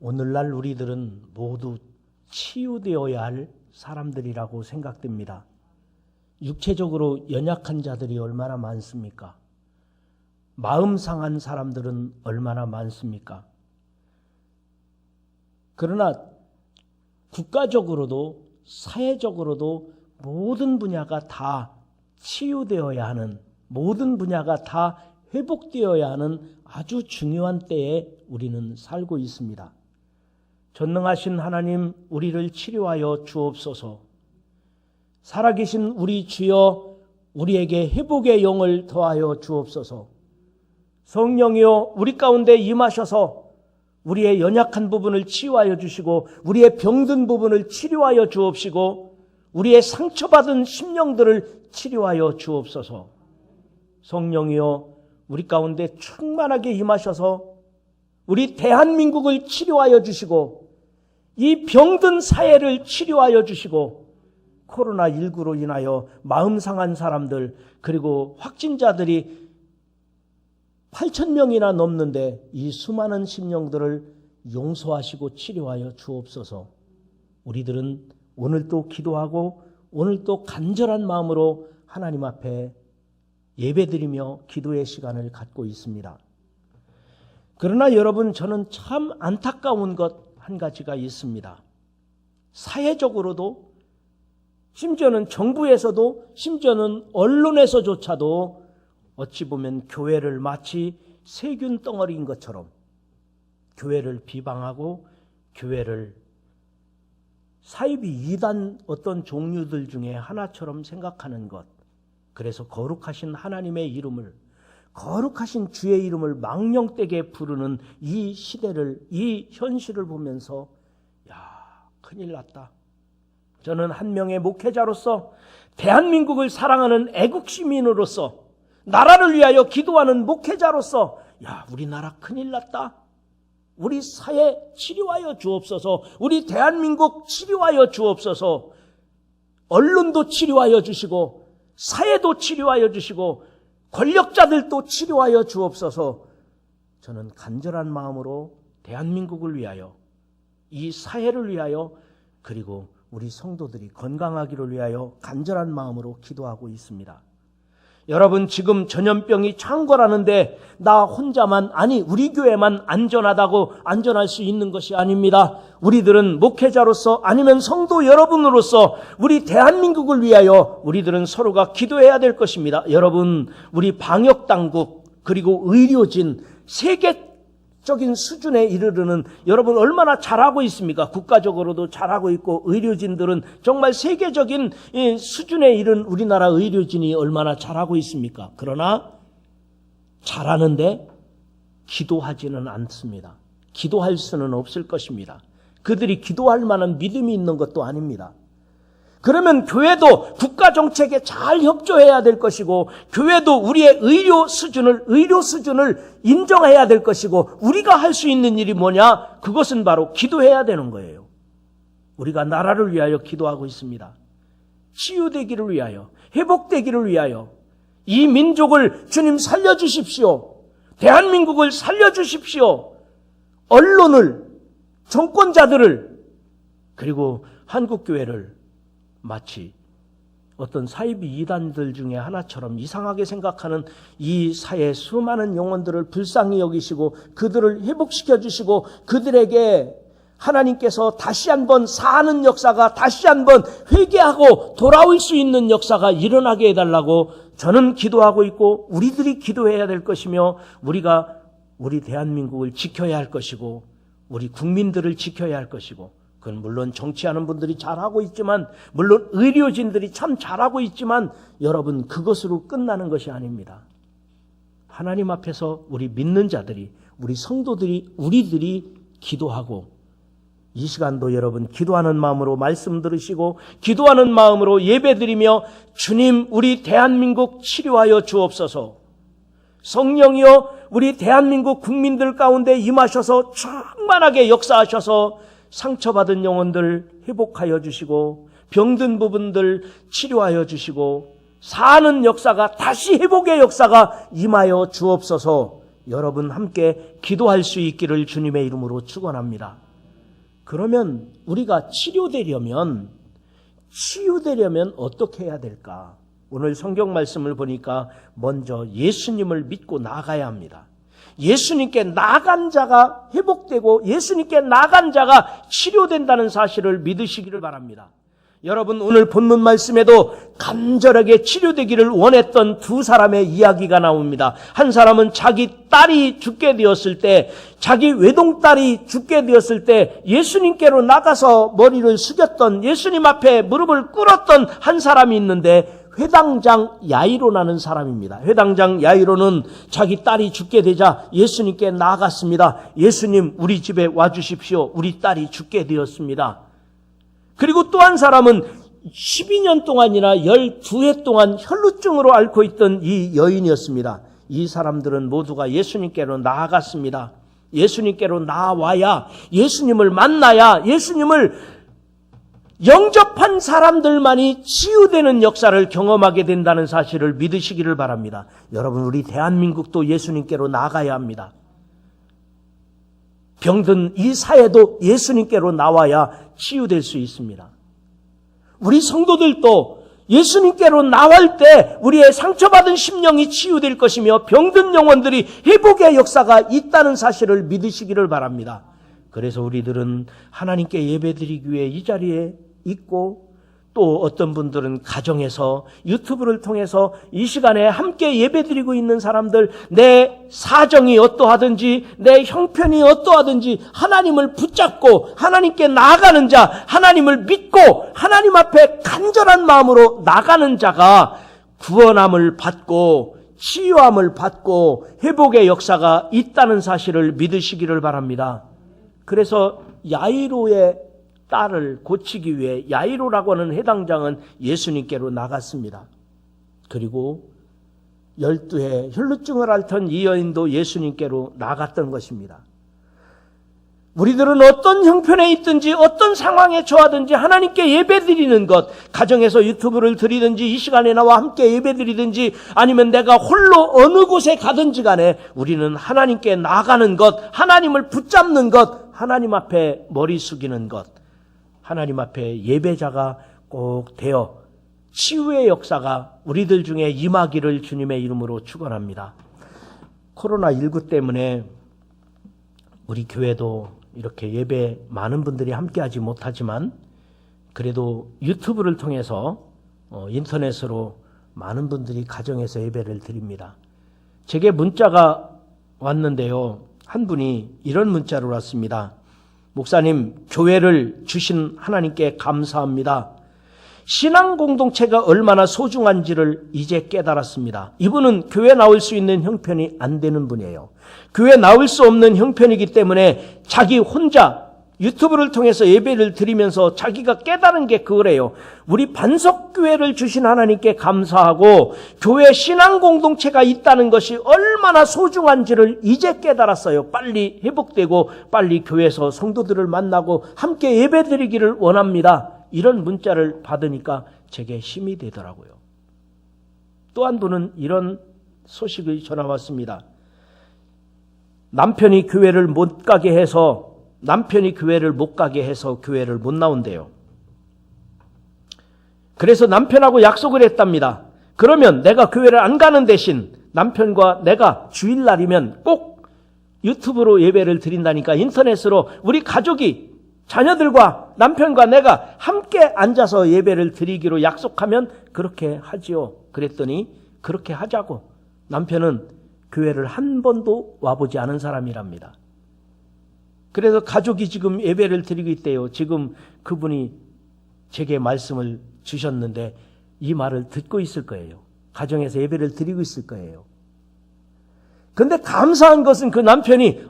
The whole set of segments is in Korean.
오늘날 우리들은 모두 치유되어야 할 사람들이라고 생각됩니다. 육체적으로 연약한 자들이 얼마나 많습니까? 마음 상한 사람들은 얼마나 많습니까? 그러나 국가적으로도 사회적으로도 모든 분야가 다 치유되어야 하는, 모든 분야가 다 회복되어야 하는 아주 중요한 때에 우리는 살고 있습니다. 전능하신 하나님, 우리를 치료하여 주옵소서. 살아계신 우리 주여, 우리에게 회복의 영을 더하여 주옵소서. 성령이여, 우리 가운데 임하셔서 우리의 연약한 부분을 치유하여 주시고, 우리의 병든 부분을 치료하여 주옵시고, 우리의 상처받은 심령들을 치료하여 주옵소서. 성령이여, 우리 가운데 충만하게 임하셔서 우리 대한민국을 치료하여 주시고, 이 병든 사회를 치료하여 주시고, 코로나19로 인하여 마음 상한 사람들, 그리고 확진자들이 8,000명이나 넘는데 이 수많은 심령들을 용서하시고 치료하여 주옵소서. 우리들은 오늘 또 기도하고 오늘 또 간절한 마음으로 하나님 앞에 예배드리며 기도의 시간을 갖고 있습니다. 그러나 여러분, 저는 참 안타까운 것 한 가지가 있습니다. 사회적으로도, 심지어는 정부에서도, 심지어는 언론에서조차도 어찌 보면 교회를 마치 세균 덩어리인 것처럼 교회를 비방하고 교회를 사이비 이단 어떤 종류들 중에 하나처럼 생각하는 것, 그래서 거룩하신 하나님의 이름을, 거룩하신 주의 이름을 망령되게 부르는 이 시대를, 이 현실을 보면서 야, 큰일 났다. 저는 한 명의 목회자로서, 대한민국을 사랑하는 애국 시민으로서, 나라를 위하여 기도하는 목회자로서 야, 우리나라 큰일 났다. 우리 사회 치료하여 주옵소서. 우리 대한민국 치료하여 주옵소서. 언론도 치료하여 주시고, 사회도 치료하여 주시고, 권력자들도 치료하여 주옵소서. 저는 간절한 마음으로 대한민국을 위하여, 이 사회를 위하여, 그리고 우리 성도들이 건강하기를 위하여 간절한 마음으로 기도하고 있습니다. 여러분, 지금 전염병이 창궐하는데 나 혼자만, 아니 우리 교회만 안전할 수 있는 것이 아닙니다. 우리들은 목회자로서, 아니면 성도 여러분으로서 우리 대한민국을 위하여 우리들은 서로가 기도해야 될 것입니다. 여러분, 우리 방역당국 그리고 의료진, 세계적인 수준에 이르르는, 여러분 얼마나 잘하고 있습니까? 국가적으로도 잘하고 있고, 의료진들은 정말 세계적인 수준에 이른 우리나라 의료진이 얼마나 잘하고 있습니까? 그러나 잘하는데 기도하지는 않습니다. 기도할 수는 없을 것입니다. 그들이 기도할 만한 믿음이 있는 것도 아닙니다. 그러면 교회도 국가 정책에 잘 협조해야 될 것이고, 교회도 우리의 의료 수준을 인정해야 될 것이고, 우리가 할 수 있는 일이 뭐냐? 그것은 바로 기도해야 되는 거예요. 우리가 나라를 위하여 기도하고 있습니다. 치유되기를 위하여, 회복되기를 위하여, 이 민족을 주님 살려주십시오. 대한민국을 살려주십시오. 언론을, 정권자들을, 그리고 한국교회를 마치 어떤 사이비 이단들 중에 하나처럼 이상하게 생각하는 이 사회의 수많은 영혼들을 불쌍히 여기시고 그들을 회복시켜 주시고, 그들에게 하나님께서 다시 한번 사는 역사가, 다시 한번 회개하고 돌아올 수 있는 역사가 일어나게 해달라고 저는 기도하고 있고, 우리들이 기도해야 될 것이며, 우리가 우리 대한민국을 지켜야 할 것이고, 우리 국민들을 지켜야 할 것이고, 그건 물론 정치하는 분들이 잘하고 있지만, 물론 의료진들이 참 잘하고 있지만, 여러분, 그것으로 끝나는 것이 아닙니다. 하나님 앞에서 우리 믿는 자들이, 우리 성도들이, 우리들이 기도하고, 이 시간도 여러분 기도하는 마음으로 말씀 들으시고, 기도하는 마음으로 예배드리며, 주님, 우리 대한민국 치료하여 주옵소서. 성령이여, 우리 대한민국 국민들 가운데 임하셔서 충만하게 역사하셔서 상처받은 영혼들 회복하여 주시고, 병든 부분들 치료하여 주시고, 사는 역사가, 다시 회복의 역사가 임하여 주옵소서. 여러분 함께 기도할 수 있기를 주님의 이름으로 축원합니다. 그러면 우리가 치유되려면 어떻게 해야 될까? 오늘 성경 말씀을 보니까 먼저 예수님을 믿고 나가야 합니다. 예수님께 나간 자가 회복되고 예수님께 나간 자가 치료된다는 사실을 믿으시기를 바랍니다. 여러분, 오늘 본문 말씀에도 간절하게 치료되기를 원했던 두 사람의 이야기가 나옵니다. 한 사람은 자기 딸이 죽게 되었을 때, 자기 외동딸이 죽게 되었을 때 예수님께로 나가서 머리를 숙였던, 예수님 앞에 무릎을 꿇었던 한 사람이 있는데 회당장 야이로라는 사람입니다. 회당장 야이로는 자기 딸이 죽게 되자 예수님께 나아갔습니다. 예수님, 우리 집에 와주십시오. 우리 딸이 죽게 되었습니다. 그리고 또 한 사람은 12년 동안이나 12해 동안 혈루증으로 앓고 있던 이 여인이었습니다. 이 사람들은 모두가 예수님께로 나아갔습니다. 예수님께로 나와야, 예수님을 만나야, 예수님을 영접한 사람들만이 치유되는 역사를 경험하게 된다는 사실을 믿으시기를 바랍니다. 여러분, 우리 대한민국도 예수님께로 나가야 합니다. 병든 이 사회도 예수님께로 나와야 치유될 수 있습니다. 우리 성도들도 예수님께로 나올 때 우리의 상처받은 심령이 치유될 것이며 병든 영혼들이 회복의 역사가 있다는 사실을 믿으시기를 바랍니다. 그래서 우리들은 하나님께 예배드리기 위해 이 자리에 있고, 또 어떤 분들은 가정에서 유튜브를 통해서 이 시간에 함께 예배드리고 있는 사람들, 내 사정이 어떠하든지 내 형편이 어떠하든지 하나님을 붙잡고 하나님께 나아가는 자, 하나님을 믿고 하나님 앞에 간절한 마음으로 나가는 자가 구원함을 받고 치유함을 받고 회복의 역사가 있다는 사실을 믿으시기를 바랍니다. 그래서 야이로의 딸을 고치기 위해 야이로라고 하는 해당장은 예수님께로 나갔습니다. 그리고 12해 혈루증을 앓던 이 여인도 예수님께로 나갔던 것입니다. 우리들은 어떤 형편에 있든지 어떤 상황에 처하든지 하나님께 예배드리는 것, 가정에서 유튜브를 드리든지 이 시간에 나와 함께 예배드리든지 아니면 내가 홀로 어느 곳에 가든지 간에 우리는 하나님께 나가는 것, 하나님을 붙잡는 것, 하나님 앞에 머리 숙이는 것, 하나님 앞에 예배자가 꼭 되어 치유의 역사가 우리들 중에 임하기를 주님의 이름으로 축원합니다. 코로나19 때문에 우리 교회도 이렇게 예배 많은 분들이 함께하지 못하지만 그래도 유튜브를 통해서 인터넷으로 많은 분들이 가정에서 예배를 드립니다. 제게 문자가 왔는데요. 한 분이 이런 문자를 왔습니다. 목사님, 교회를 주신 하나님께 감사합니다. 신앙 공동체가 얼마나 소중한지를 이제 깨달았습니다. 이분은 교회 나올 수 있는 형편이 안 되는 분이에요. 교회 나올 수 없는 형편이기 때문에 자기 혼자 유튜브를 통해서 예배를 드리면서 자기가 깨달은 게 그거래요. 우리 반석교회를 주신 하나님께 감사하고 교회 신앙 공동체가 있다는 것이 얼마나 소중한지를 이제 깨달았어요. 빨리 회복되고 빨리 교회에서 성도들을 만나고 함께 예배드리기를 원합니다. 이런 문자를 받으니까 제게 힘이 되더라고요. 또 한 분은 이런 소식을 전해왔습니다. 남편이 교회를 못 가게 해서 교회를 못 나온대요. 그래서 남편하고 약속을 했답니다. 그러면 내가 교회를 안 가는 대신 남편과 내가 주일날이면 꼭 유튜브로 예배를 드린다니까 인터넷으로 우리 가족이 자녀들과 남편과 내가 함께 앉아서 예배를 드리기로 약속하면 그렇게 하지요. 그랬더니 그렇게 하자고. 남편은 교회를 한 번도 와보지 않은 사람이랍니다. 그래서 가족이 지금 예배를 드리고 있대요. 지금 그분이 제게 말씀을 주셨는데 이 말을 듣고 있을 거예요. 가정에서 예배를 드리고 있을 거예요. 그런데 감사한 것은 그 남편이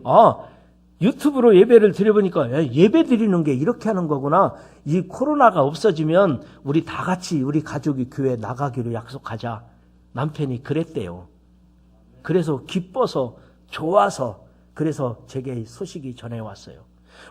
유튜브로 예배를 드려보니까 예배 드리는 게 이렇게 하는 거구나. 이 코로나가 없어지면 우리 다 같이 우리 가족이 교회 나가기로 약속하자. 남편이 그랬대요. 그래서 기뻐서 좋아서 그래서 제게 소식이 전해왔어요.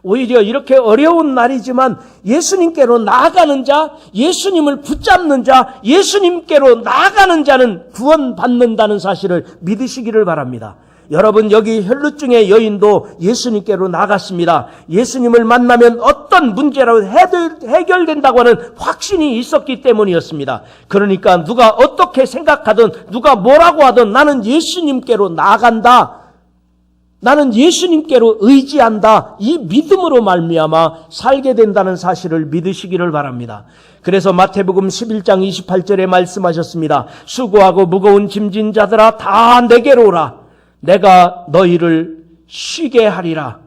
오히려 이렇게 어려운 날이지만 예수님께로 나아가는 자, 예수님을 붙잡는 자, 예수님께로 나아가는 자는 구원받는다는 사실을 믿으시기를 바랍니다. 여러분, 여기 혈루증의 여인도 예수님께로 나갔습니다. 예수님을 만나면 어떤 문제라도 해결된다고 하는 확신이 있었기 때문이었습니다. 그러니까 누가 어떻게 생각하든 누가 뭐라고 하든 나는 예수님께로 나간다. 나는 예수님께로 의지한다. 이 믿음으로 말미암아 살게 된다는 사실을 믿으시기를 바랍니다. 그래서 마태복음 11장 28절에 말씀하셨습니다. 수고하고 무거운 짐진 자들아 다 내게로 오라. 내가 너희를 쉬게 하리라.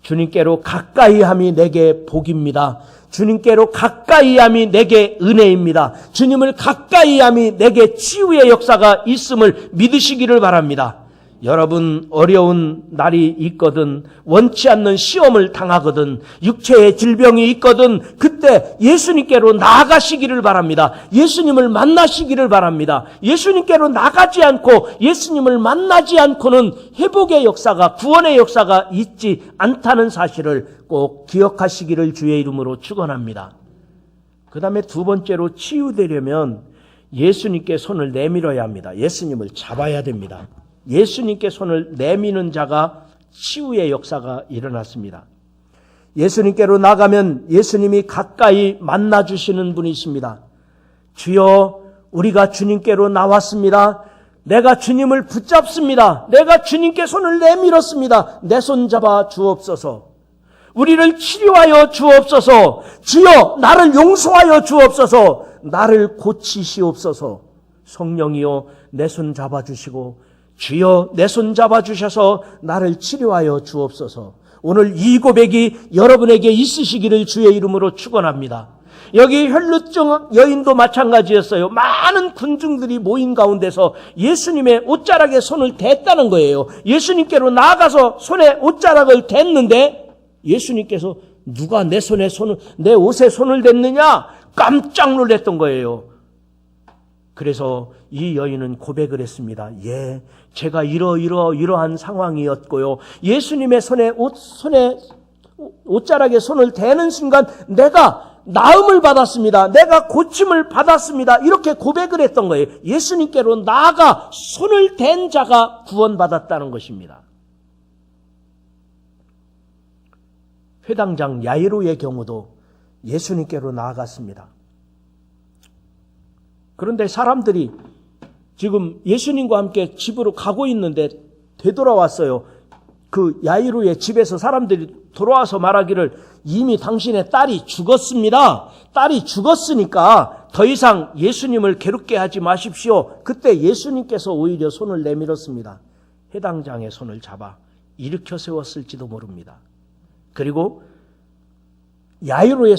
주님께로 가까이 함이 내게 복입니다. 주님께로 가까이 함이 내게 은혜입니다. 주님을 가까이 함이 내게 치유의 역사가 있음을 믿으시기를 바랍니다. 여러분, 어려운 날이 있거든, 원치 않는 시험을 당하거든, 육체의 질병이 있거든, 그때 예수님께로 나아가시기를 바랍니다. 예수님을 만나시기를 바랍니다. 예수님께로 나가지 않고 예수님을 만나지 않고는 회복의 역사가, 구원의 역사가 있지 않다는 사실을 꼭 기억하시기를 주의 이름으로 축원합니다. 그 다음에 두 번째로 치유되려면 예수님께 손을 내밀어야 합니다. 예수님을 잡아야 됩니다. 예수님께 손을 내미는 자가 치유의 역사가 일어났습니다. 예수님께로 나가면 예수님이 가까이 만나주시는 분이십니다. 주여, 우리가 주님께로 나왔습니다. 내가 주님을 붙잡습니다. 내가 주님께 손을 내밀었습니다. 내 손 잡아 주옵소서. 우리를 치료하여 주옵소서. 주여, 나를 용서하여 주옵소서. 나를 고치시옵소서. 성령이여, 내 손 잡아주시고 주여, 내 손 잡아주셔서 나를 치료하여 주옵소서. 오늘 이 고백이 여러분에게 있으시기를 주의 이름으로 축원합니다. 여기 혈루증 여인도 마찬가지였어요. 많은 군중들이 모인 가운데서 예수님의 옷자락에 손을 댔다는 거예요. 예수님께로 나아가서 손에 옷자락을 댔는데 예수님께서 누가 내 옷에 손을 댔느냐? 깜짝 놀랐던 거예요. 그래서 이 여인은 고백을 했습니다. 예, 제가 이러한 상황이었고요. 예수님의 손에 옷자락에 손을 대는 순간 내가 나음을 받았습니다. 내가 고침을 받았습니다. 이렇게 고백을 했던 거예요. 예수님께로 나아가 손을 댄 자가 구원받았다는 것입니다. 회당장 야이로의 경우도 예수님께로 나아갔습니다. 그런데 사람들이 지금 예수님과 함께 집으로 가고 있는데 되돌아왔어요. 그 야이로의 집에서 사람들이 돌아와서 말하기를 이미 당신의 딸이 죽었습니다. 딸이 죽었으니까 더 이상 예수님을 괴롭게 하지 마십시오. 그때 예수님께서 오히려 손을 내밀었습니다. 회당장의 손을 잡아 일으켜 세웠을지도 모릅니다. 그리고 야이로의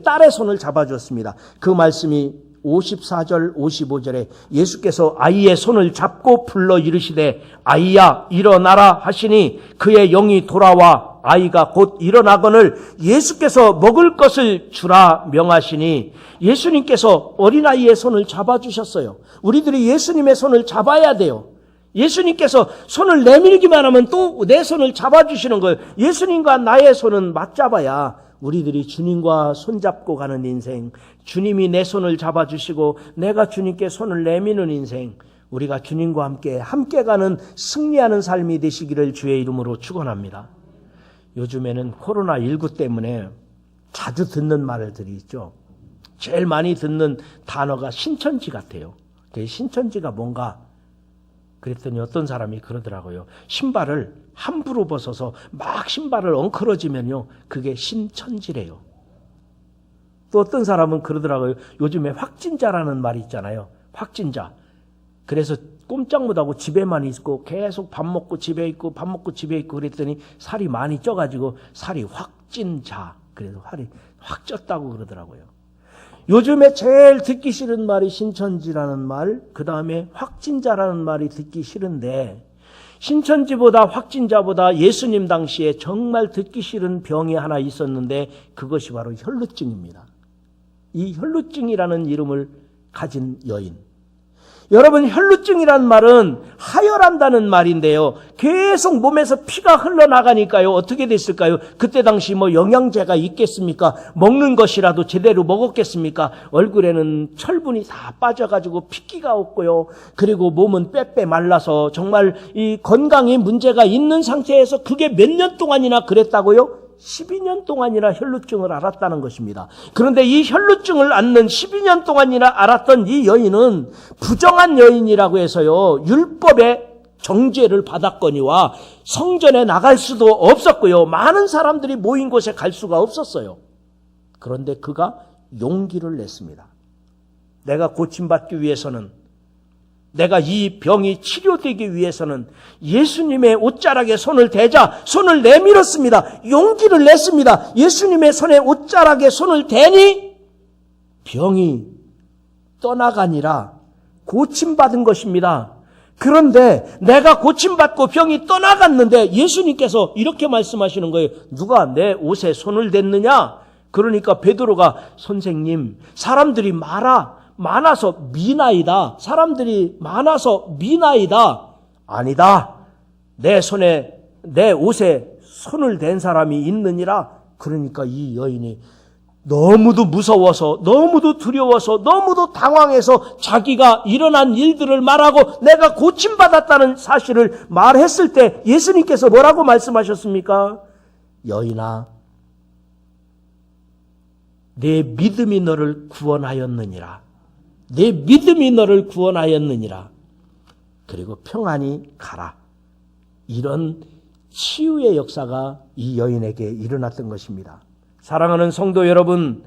딸의 손을 잡아주었습니다. 그 말씀이 54절 55절에 예수께서 아이의 손을 잡고 불러 이르시되 아이야 일어나라 하시니 그의 영이 돌아와 아이가 곧 일어나거늘 예수께서 먹을 것을 주라 명하시니 예수님께서 어린아이의 손을 잡아주셨어요. 우리들이 예수님의 손을 잡아야 돼요. 예수님께서 손을 내밀기만 하면 또 내 손을 잡아주시는 거예요. 예수님과 나의 손은 맞잡아야 우리들이 주님과 손잡고 가는 인생, 주님이 내 손을 잡아주시고 내가 주님께 손을 내미는 인생, 우리가 주님과 함께 가는 승리하는 삶이 되시기를 주의 이름으로 축원합니다. 요즘에는 코로나19 때문에 자주 듣는 말들이 있죠. 제일 많이 듣는 단어가 신천지 같아요. 신천지가 뭔가? 그랬더니 어떤 사람이 그러더라고요. 신발을 함부로 벗어서 막 신발을 엉클어지면요, 그게 신천지래요. 또 어떤 사람은 그러더라고요. 요즘에 확진자라는 말이 있잖아요. 확진자. 그래서 꼼짝 못하고 집에만 있고 계속 밥 먹고 집에 있고 밥 먹고 집에 있고 그랬더니 살이 많이 쪄가지고 살이 확진자. 그래서 살이 확 쪘다고 그러더라고요. 요즘에 제일 듣기 싫은 말이 신천지라는 말, 그 다음에 확진자라는 말이 듣기 싫은데 신천지보다 확진자보다 예수님 당시에 정말 듣기 싫은 병이 하나 있었는데 그것이 바로 혈루증입니다. 이 혈루증이라는 이름을 가진 여인. 여러분, 혈루증이란 말은 하혈한다는 말인데요. 계속 몸에서 피가 흘러나가니까요. 어떻게 됐을까요? 그때 당시 뭐 영양제가 있겠습니까? 먹는 것이라도 제대로 먹었겠습니까? 얼굴에는 철분이 다 빠져가지고 핏기가 없고요. 그리고 몸은 빼빼 말라서 정말 이 건강에 문제가 있는 상태에서 그게 몇 년 동안이나 그랬다고요? 12년 동안이나 혈루증을 앓았다는 것입니다. 그런데 이 혈루증을 앓는 12년 동안이나 앓았던 이 여인은 부정한 여인이라고 해서요, 율법의 정죄를 받았거니와 성전에 나갈 수도 없었고요, 많은 사람들이 모인 곳에 갈 수가 없었어요. 그런데 그가 용기를 냈습니다. 내가 고침받기 위해서는, 내가 이 병이 치료되기 위해서는 예수님의 옷자락에 손을 대자 손을 내밀었습니다. 용기를 냈습니다. 예수님의 손에 옷자락에 손을 대니 병이 떠나가니라 고침받은 것입니다. 그런데 내가 고침받고 병이 떠나갔는데 예수님께서 이렇게 말씀하시는 거예요. 누가 내 옷에 손을 댔느냐? 그러니까 베드로가 선생님, 사람들이 많아서 미나이다. 사람들이 많아서 미나이다. 아니다. 내 옷에 손을 댄 사람이 있느니라. 그러니까 이 여인이 너무도 무서워서, 너무도 두려워서, 너무도 당황해서 자기가 일어난 일들을 말하고 내가 고침받았다는 사실을 말했을 때 예수님께서 뭐라고 말씀하셨습니까? 여인아, 내 믿음이 너를 구원하였느니라. 내 믿음이 너를 구원하였느니라. 그리고 평안히 가라. 이런 치유의 역사가 이 여인에게 일어났던 것입니다. 사랑하는 성도 여러분,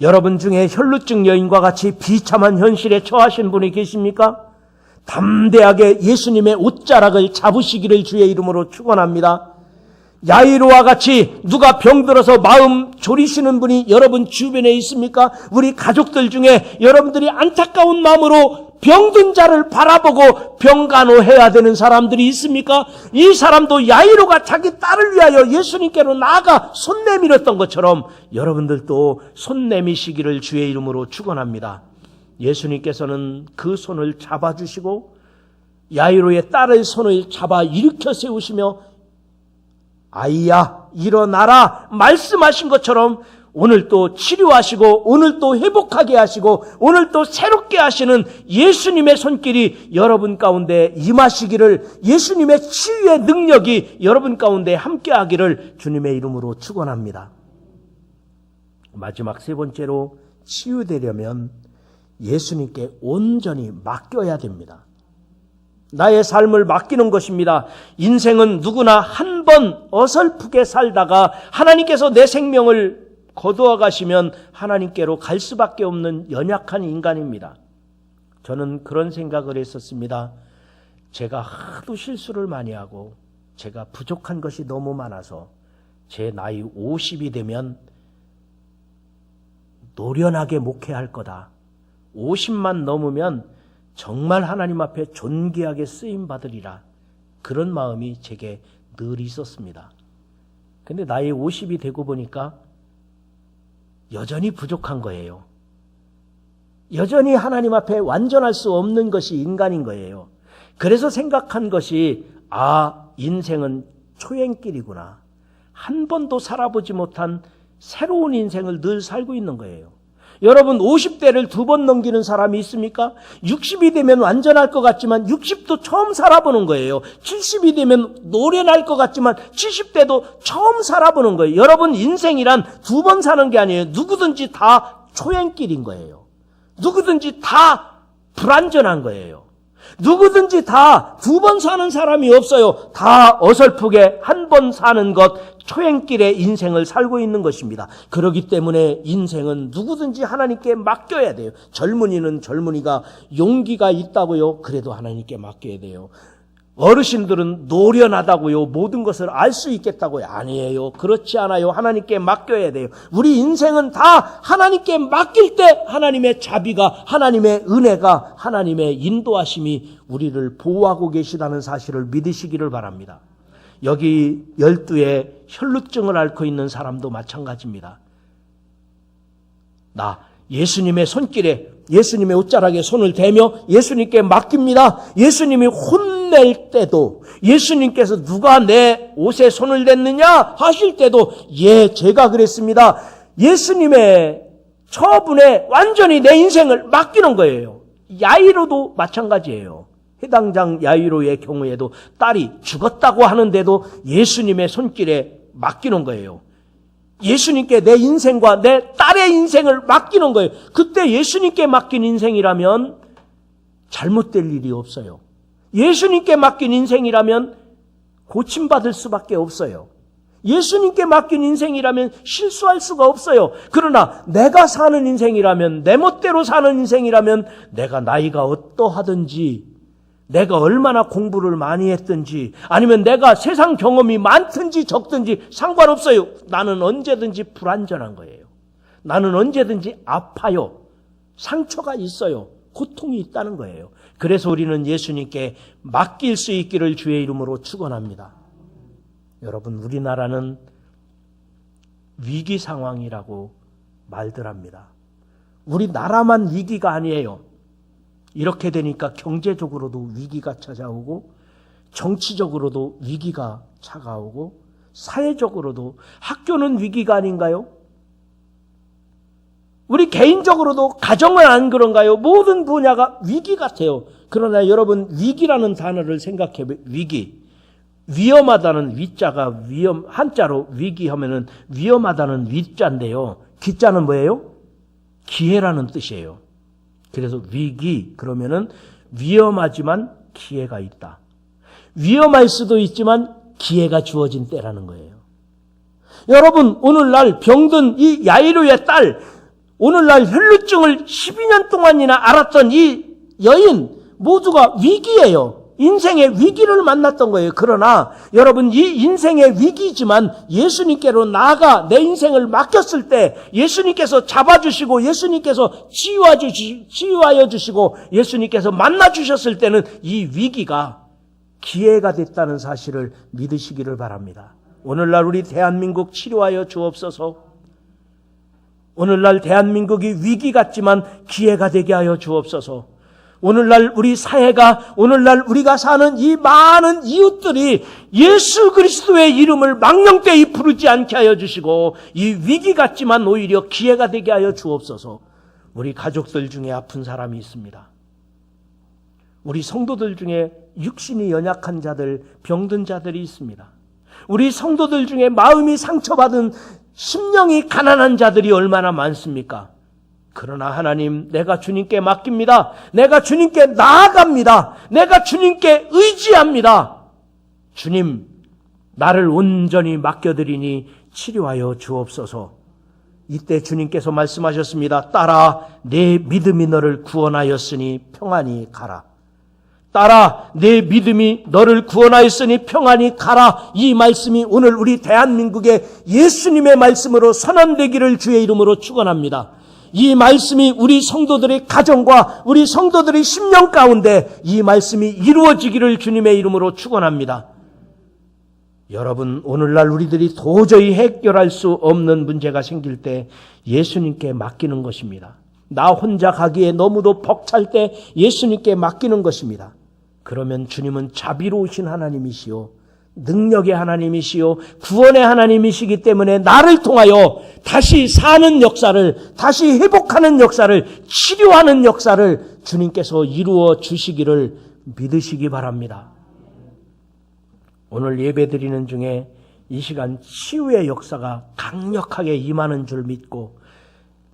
여러분 중에 혈루증 여인과 같이 비참한 현실에 처하신 분이 계십니까? 담대하게 예수님의 옷자락을 잡으시기를 주의 이름으로 축원합니다. 야이로와 같이 누가 병들어서 마음 졸이시는 분이 여러분 주변에 있습니까? 우리 가족들 중에 여러분들이 안타까운 마음으로 병든 자를 바라보고 병간호해야 되는 사람들이 있습니까? 이 사람도 야이로가 자기 딸을 위하여 예수님께로 나아가 손 내밀었던 것처럼 여러분들도 손 내미시기를 주의 이름으로 축원합니다. 예수님께서는 그 손을 잡아주시고 야이로의 딸의 손을 잡아 일으켜 세우시며 아이야 일어나라 말씀하신 것처럼 오늘 또 치료하시고 오늘 또 회복하게 하시고 오늘 또 새롭게 하시는 예수님의 손길이 여러분 가운데 임하시기를, 예수님의 치유의 능력이 여러분 가운데 함께하기를 주님의 이름으로 축원합니다. 마지막 세 번째로, 치유되려면 예수님께 온전히 맡겨야 됩니다. 나의 삶을 맡기는 것입니다. 인생은 누구나 한 번 어설프게 살다가 하나님께서 내 생명을 거두어 가시면 하나님께로 갈 수밖에 없는 연약한 인간입니다. 저는 그런 생각을 했었습니다. 제가 하도 실수를 많이 하고 제가 부족한 것이 너무 많아서 제 나이 50이 되면 노련하게 목회할 거다. 50만 넘으면 정말 하나님 앞에 존귀하게 쓰임받으리라. 그런 마음이 제게 늘 있었습니다. 근데 나이 50이 되고 보니까 여전히 부족한 거예요. 여전히 하나님 앞에 완전할 수 없는 것이 인간인 거예요. 그래서 생각한 것이, 인생은 초행길이구나. 한 번도 살아보지 못한 새로운 인생을 늘 살고 있는 거예요. 여러분 50대를 2번 넘기는 사람이 있습니까? 60이 되면 완전할 것 같지만 60도 처음 살아보는 거예요. 70이 되면 노련할 것 같지만 70대도 처음 살아보는 거예요. 여러분 인생이란 2번 사는 게 아니에요. 누구든지 다 초행길인 거예요. 누구든지 다 불완전한 거예요. 누구든지 다 2번 사는 사람이 없어요. 다 어설프게 한 번 사는 것, 초행길의 인생을 살고 있는 것입니다. 그렇기 때문에 인생은 누구든지 하나님께 맡겨야 돼요. 젊은이는 젊은이가 용기가 있다고요. 그래도 하나님께 맡겨야 돼요. 어르신들은 노련하다고요. 모든 것을 알 수 있겠다고요. 아니에요. 그렇지 않아요. 하나님께 맡겨야 돼요. 우리 인생은 다 하나님께 맡길 때 하나님의 자비가, 하나님의 은혜가, 하나님의 인도하심이 우리를 보호하고 계시다는 사실을 믿으시기를 바랍니다. 여기 12의 혈루증을 앓고 있는 사람도 마찬가지입니다. 나 예수님의 손길에, 예수님의 옷자락에 손을 대며 예수님께 맡깁니다. 예수님이 혼낼 때도, 예수님께서 누가 내 옷에 손을 댔느냐 하실 때도 예, 제가 그랬습니다. 예수님의 처분에 완전히 내 인생을 맡기는 거예요. 야이로도 마찬가지예요. 해당장 야이로의 경우에도 딸이 죽었다고 하는데도 예수님의 손길에 맡기는 거예요. 예수님께 내 인생과 내 딸의 인생을 맡기는 거예요. 그때 예수님께 맡긴 인생이라면 잘못될 일이 없어요. 예수님께 맡긴 인생이라면 고침받을 수밖에 없어요. 예수님께 맡긴 인생이라면 실수할 수가 없어요. 그러나 내가 사는 인생이라면, 내 멋대로 사는 인생이라면, 내가 나이가 어떠하든지, 내가 얼마나 공부를 많이 했든지, 아니면 내가 세상 경험이 많든지 적든지 상관없어요. 나는 언제든지 불완전한 거예요. 나는 언제든지 아파요. 상처가 있어요. 고통이 있다는 거예요. 그래서 우리는 예수님께 맡길 수 있기를 주의 이름으로 축원합니다. 여러분, 우리나라는 위기 상황이라고 말들 합니다. 우리나라만 위기가 아니에요. 이렇게 되니까 경제적으로도 위기가 찾아오고, 정치적으로도 위기가 차가오고, 사회적으로도, 학교는 위기가 아닌가요? 우리 개인적으로도 가정은 안 그런가요? 모든 분야가 위기 같아요. 그러나 여러분, 위기라는 단어를 생각해 보세요. 위기. 위험하다는 위자가 한자로 위기하면은 위험하다는 위자인데요. 기자는 뭐예요? 기회라는 뜻이에요. 그래서 위기 그러면은 위험하지만 기회가 있다. 위험할 수도 있지만 기회가 주어진 때라는 거예요. 여러분, 오늘날 병든 이 야이로의 딸, 오늘날 혈루증을 12년 동안이나 앓았던 이 여인 모두가 위기예요. 인생의 위기를 만났던 거예요. 그러나 여러분, 이 인생의 위기지만 예수님께로 나아가 내 인생을 맡겼을 때 예수님께서 잡아주시고 예수님께서 치유하여 주시고 예수님께서 만나주셨을 때는 이 위기가 기회가 됐다는 사실을 믿으시기를 바랍니다. 오늘날 우리 대한민국 치료하여 주옵소서. 오늘날 대한민국이 위기 같지만 기회가 되게 하여 주옵소서. 오늘날 우리 사회가, 오늘날 우리가 사는 이 많은 이웃들이 예수 그리스도의 이름을 망령되이 부르지 않게 하여 주시고 이 위기 같지만 오히려 기회가 되게 하여 주옵소서. 우리 가족들 중에 아픈 사람이 있습니다. 우리 성도들 중에 육신이 연약한 자들, 병든 자들이 있습니다. 우리 성도들 중에 마음이 상처받은 심령이 가난한 자들이 얼마나 많습니까? 그러나 하나님, 내가 주님께 맡깁니다. 내가 주님께 나아갑니다. 내가 주님께 의지합니다. 주님, 나를 온전히 맡겨드리니 치료하여 주옵소서. 이때 주님께서 말씀하셨습니다. 딸아, 내 믿음이 너를 구원하였으니 평안히 가라. 딸아, 내 믿음이 너를 구원하였으니 평안히 가라. 이 말씀이 오늘 우리 대한민국의 예수님의 말씀으로 선언되기를 주의 이름으로 축원합니다. 이 말씀이 우리 성도들의 가정과 우리 성도들의 심령 가운데 이 말씀이 이루어지기를 주님의 이름으로 축원합니다. 여러분, 오늘날 우리들이 도저히 해결할 수 없는 문제가 생길 때 예수님께 맡기는 것입니다. 나 혼자 가기에 너무도 벅찰 때 예수님께 맡기는 것입니다. 그러면 주님은 자비로우신 하나님이시요, 능력의 하나님이시요, 구원의 하나님이시기 때문에 나를 통하여 다시 사는 역사를, 다시 회복하는 역사를, 치료하는 역사를 주님께서 이루어 주시기를 믿으시기 바랍니다. 오늘 예배드리는 중에 이 시간 치유의 역사가 강력하게 임하는 줄 믿고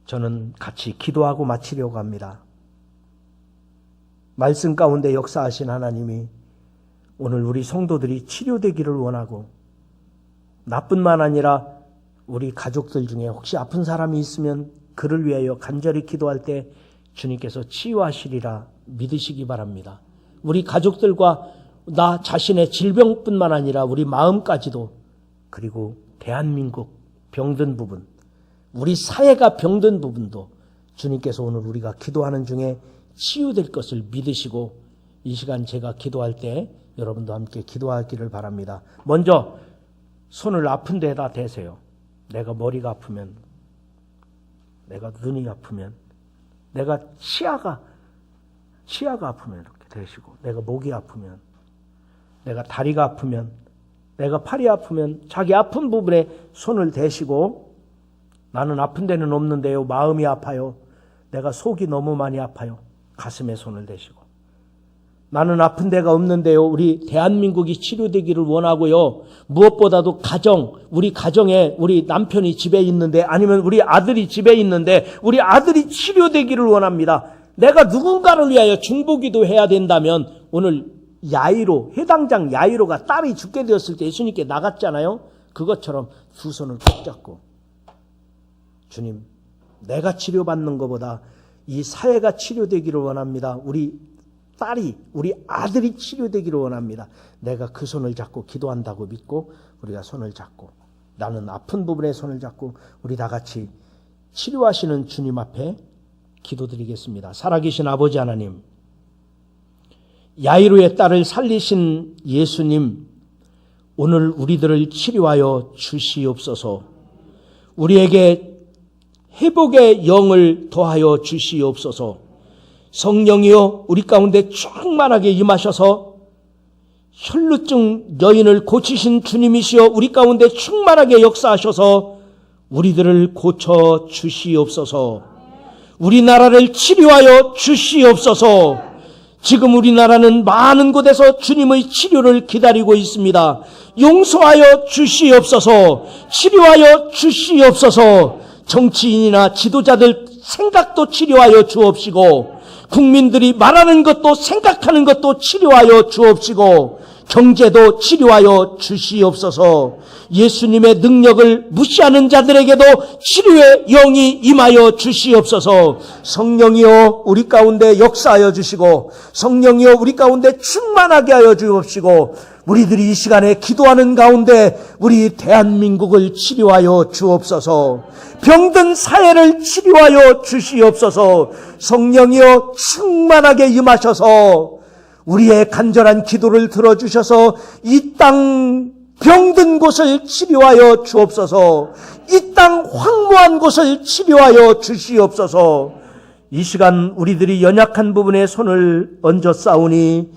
저는 같이 기도하고 마치려고 합니다. 말씀 가운데 역사하신 하나님이 오늘 우리 성도들이 치료되기를 원하고, 나뿐만 아니라 우리 가족들 중에 혹시 아픈 사람이 있으면 그를 위하여 간절히 기도할 때 주님께서 치유하시리라 믿으시기 바랍니다. 우리 가족들과 나 자신의 질병뿐만 아니라 우리 마음까지도, 그리고 대한민국 병든 부분, 우리 사회가 병든 부분도 주님께서 오늘 우리가 기도하는 중에 치유될 것을 믿으시고, 이 시간 제가 기도할 때 여러분도 함께 기도하기를 바랍니다. 먼저 손을 아픈 데에다 대세요. 내가 머리가 아프면, 내가 눈이 아프면 내가 치아가 아프면 이렇게 대시고, 내가 목이 아프면, 내가 다리가 아프면, 내가 팔이 아프면 자기 아픈 부분에 손을 대시고, 나는 아픈 데는 없는데요, 마음이 아파요. 내가 속이 너무 많이 아파요. 가슴에 손을 대시고, 나는 아픈 데가 없는데요, 우리 대한민국이 치료되기를 원하고요, 무엇보다도 우리 가정에 우리 남편이 집에 있는데, 아니면 우리 아들이 집에 있는데 우리 아들이 치료되기를 원합니다. 내가 누군가를 위하여 중보기도 해야 된다면, 오늘 해당장 야이로가 딸이 죽게 되었을 때 예수님께 나갔잖아요. 그것처럼 두 손을 꼭 잡고, 주님, 내가 치료받는 것보다 이 사회가 치료되기를 원합니다. 우리 아들이 치료되기를 원합니다. 내가 그 손을 잡고 기도한다고 믿고, 우리가 손을 잡고, 나는 아픈 부분에 손을 잡고 우리 다 같이 치료하시는 주님 앞에 기도드리겠습니다. 살아계신 아버지 하나님, 야이로의 딸을 살리신 예수님, 오늘 우리들을 치료하여 주시옵소서. 우리에게 회복의 영을 더하여 주시옵소서. 성령이여, 우리 가운데 충만하게 임하셔서 혈루증 여인을 고치신 주님이시여, 우리 가운데 충만하게 역사하셔서 우리들을 고쳐 주시옵소서. 우리나라를 치료하여 주시옵소서. 지금 우리나라는 많은 곳에서 주님의 치료를 기다리고 있습니다. 용서하여 주시옵소서. 치료하여 주시옵소서. 정치인이나 지도자들 생각도 치료하여 주옵시고, 국민들이 말하는 것도 생각하는 것도 치료하여 주옵시고, 경제도 치료하여 주시옵소서. 예수님의 능력을 무시하는 자들에게도 치료의 영이 임하여 주시옵소서. 성령이여, 우리 가운데 역사하여 주시고, 성령이여, 우리 가운데 충만하게 하여 주옵시고, 우리들이 이 시간에 기도하는 가운데 우리 대한민국을 치료하여 주옵소서. 병든 사회를 치료하여 주시옵소서. 성령이여, 충만하게 임하셔서 우리의 간절한 기도를 들어주셔서 이 땅 병든 곳을 치료하여 주옵소서. 이 땅 황무한 곳을 치료하여 주시옵소서. 이 시간 우리들이 연약한 부분에 손을 얹어 싸우니,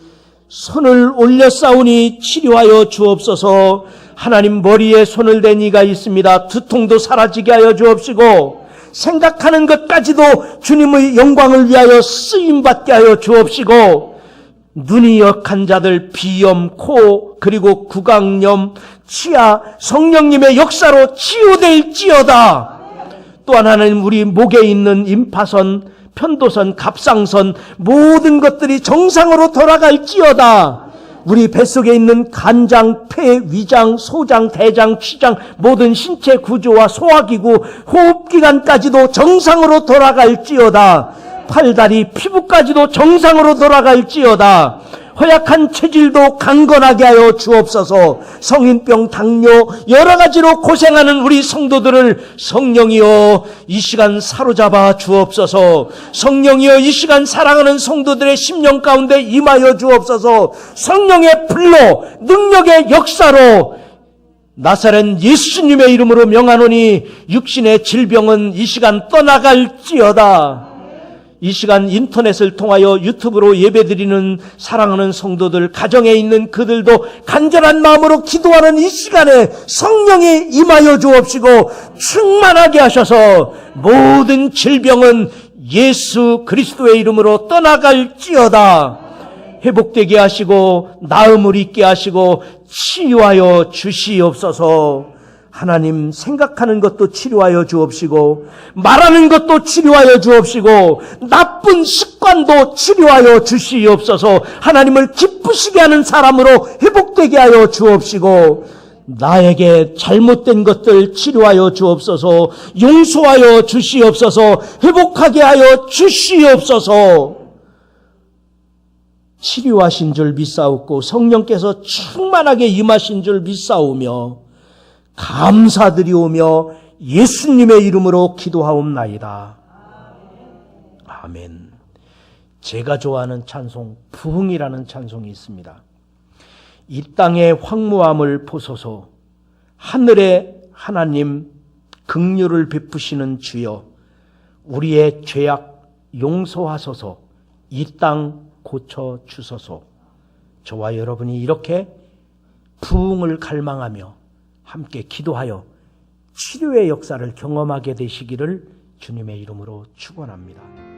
손을 올려 싸우니 치료하여 주옵소서. 하나님, 머리에 손을 댄 이가 있습니다. 두통도 사라지게 하여 주옵시고, 생각하는 것까지도 주님의 영광을 위하여 쓰임받게 하여 주옵시고, 눈이 역한 자들 비염, 코, 그리고 구강염, 치아, 성령님의 역사로 치유될지어다. 또한 하나님, 우리 목에 있는 임파선, 편도선, 갑상선, 모든 것들이 정상으로 돌아갈지어다. 우리 뱃속에 있는 간장, 폐, 위장, 소장, 대장, 췌장, 모든 신체 구조와 소화기구, 호흡기관까지도 정상으로 돌아갈지어다. 팔다리, 피부까지도 정상으로 돌아갈지어다. 허약한 체질도 강건하게 하여 주옵소서. 성인병, 당뇨, 여러 가지로 고생하는 우리 성도들을 성령이여 이 시간 사로잡아 주옵소서. 성령이여 이 시간 사랑하는 성도들의 심령 가운데 임하여 주옵소서. 성령의 불로, 능력의 역사로 나사렛 예수님의 이름으로 명하노니 육신의 질병은 이 시간 떠나갈지어다. 이 시간 인터넷을 통하여 유튜브로 예배드리는 사랑하는 성도들, 가정에 있는 그들도 간절한 마음으로 기도하는 이 시간에 성령이 임하여 주옵시고 충만하게 하셔서 모든 질병은 예수 그리스도의 이름으로 떠나갈지어다. 회복되게 하시고 나음을 있게 하시고 치유하여 주시옵소서. 하나님, 생각하는 것도 치료하여 주옵시고, 말하는 것도 치료하여 주옵시고, 나쁜 습관도 치료하여 주시옵소서. 하나님을 기쁘시게 하는 사람으로 회복되게 하여 주옵시고, 나에게 잘못된 것들 치료하여 주옵소서. 용서하여 주시옵소서. 회복하게 하여 주시옵소서. 치료하신 줄 믿사옵고 성령께서 충만하게 임하신 줄 믿사오며 감사드리오며 예수님의 이름으로 기도하옵나이다. 아멘. 제가 좋아하는 찬송, 부흥이라는 찬송이 있습니다. 이 땅의 황무함을 보소서. 하늘의 하나님, 긍휼을 베푸시는 주여, 우리의 죄악, 용서하소서, 이 땅 고쳐 주소서. 저와 여러분이 이렇게 부흥을 갈망하며 함께 기도하여 치료의 역사를 경험하게 되시기를 주님의 이름으로 축원합니다.